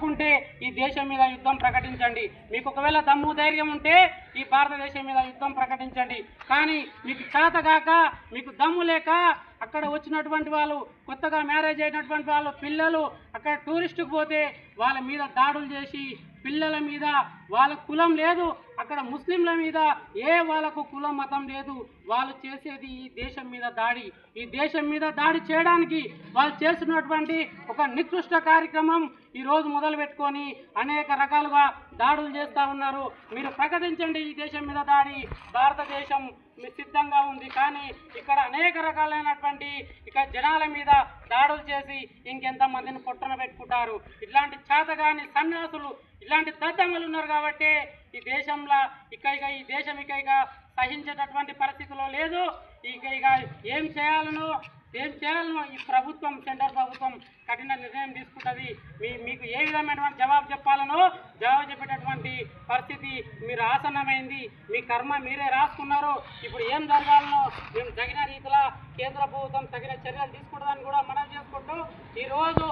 ఉంటే ఈ దేశం మీద యుద్ధం ప్రకటించండి. మీకు ఒకవేళ దమ్ము ధైర్యం ఉంటే ఈ భారతదేశం మీద యుద్ధం ప్రకటించండి. కానీ మీకు చేతగాక, మీకు దమ్ము లేక అక్కడ వచ్చినటువంటి వాళ్ళు, కొత్తగా మ్యారేజ్ అయినటువంటి వాళ్ళు పిల్లలు అక్కడ టూరిస్టుకు పోతే వాళ్ళ మీద దాడులు చేసి, పిల్లల మీద, వాళ్ళ కులం లేదు అక్కడ, ముస్లింల మీద వాళ్ళకు కులం మతం లేదు, వాళ్ళు చేసేది ఈ దేశం మీద దాడి. ఈ దేశం మీద దాడి చేయడానికి వాళ్ళు చేస్తున్నటువంటి ఒక నికృష్ట కార్యక్రమం ఈరోజు మొదలు పెట్టుకొని అనేక రకాలుగా దాడులు చేస్తూ ఉన్నారు. మీరు ప్రకటించండి ఈ దేశం మీద దాడి. భారతదేశం సిద్ధంగా ఉంది, కానీ ఇక్కడ అనేక రకాలైనటువంటి ఇక జనాల మీద దాడులు చేసి ఇంకెంతమందిని పొట్టన పెట్టుకుంటారు. ఇట్లాంటి చేతగాని సన్యాసులు, ఇలాంటి దద్దమ్మలు ఉన్నారు కాబట్టి ఈ దేశంలో ఈ దేశం ఇక సహించేటటువంటి పరిస్థితిలో లేదు. ఇక ఏం చేయాలనో ఈ ప్రభుత్వం, సెంట్రల్ ప్రభుత్వం కఠిన నిర్ణయం తీసుకుంటుంది. మీకు ఏ విధమైనటువంటి జవాబు చెప్పాలనో జవాబు చెప్పేటటువంటి పరిస్థితి మీరు ఆసన్నమైంది. మీ కర్మ మీరే రాసుకున్నారు. ఇప్పుడు ఏం జరగాలనో మేము తగిన రీతిలో కేంద్ర ప్రభుత్వం తగిన చర్యలు తీసుకుంటుందని కూడా మనం చేసుకుంటూ ఈరోజు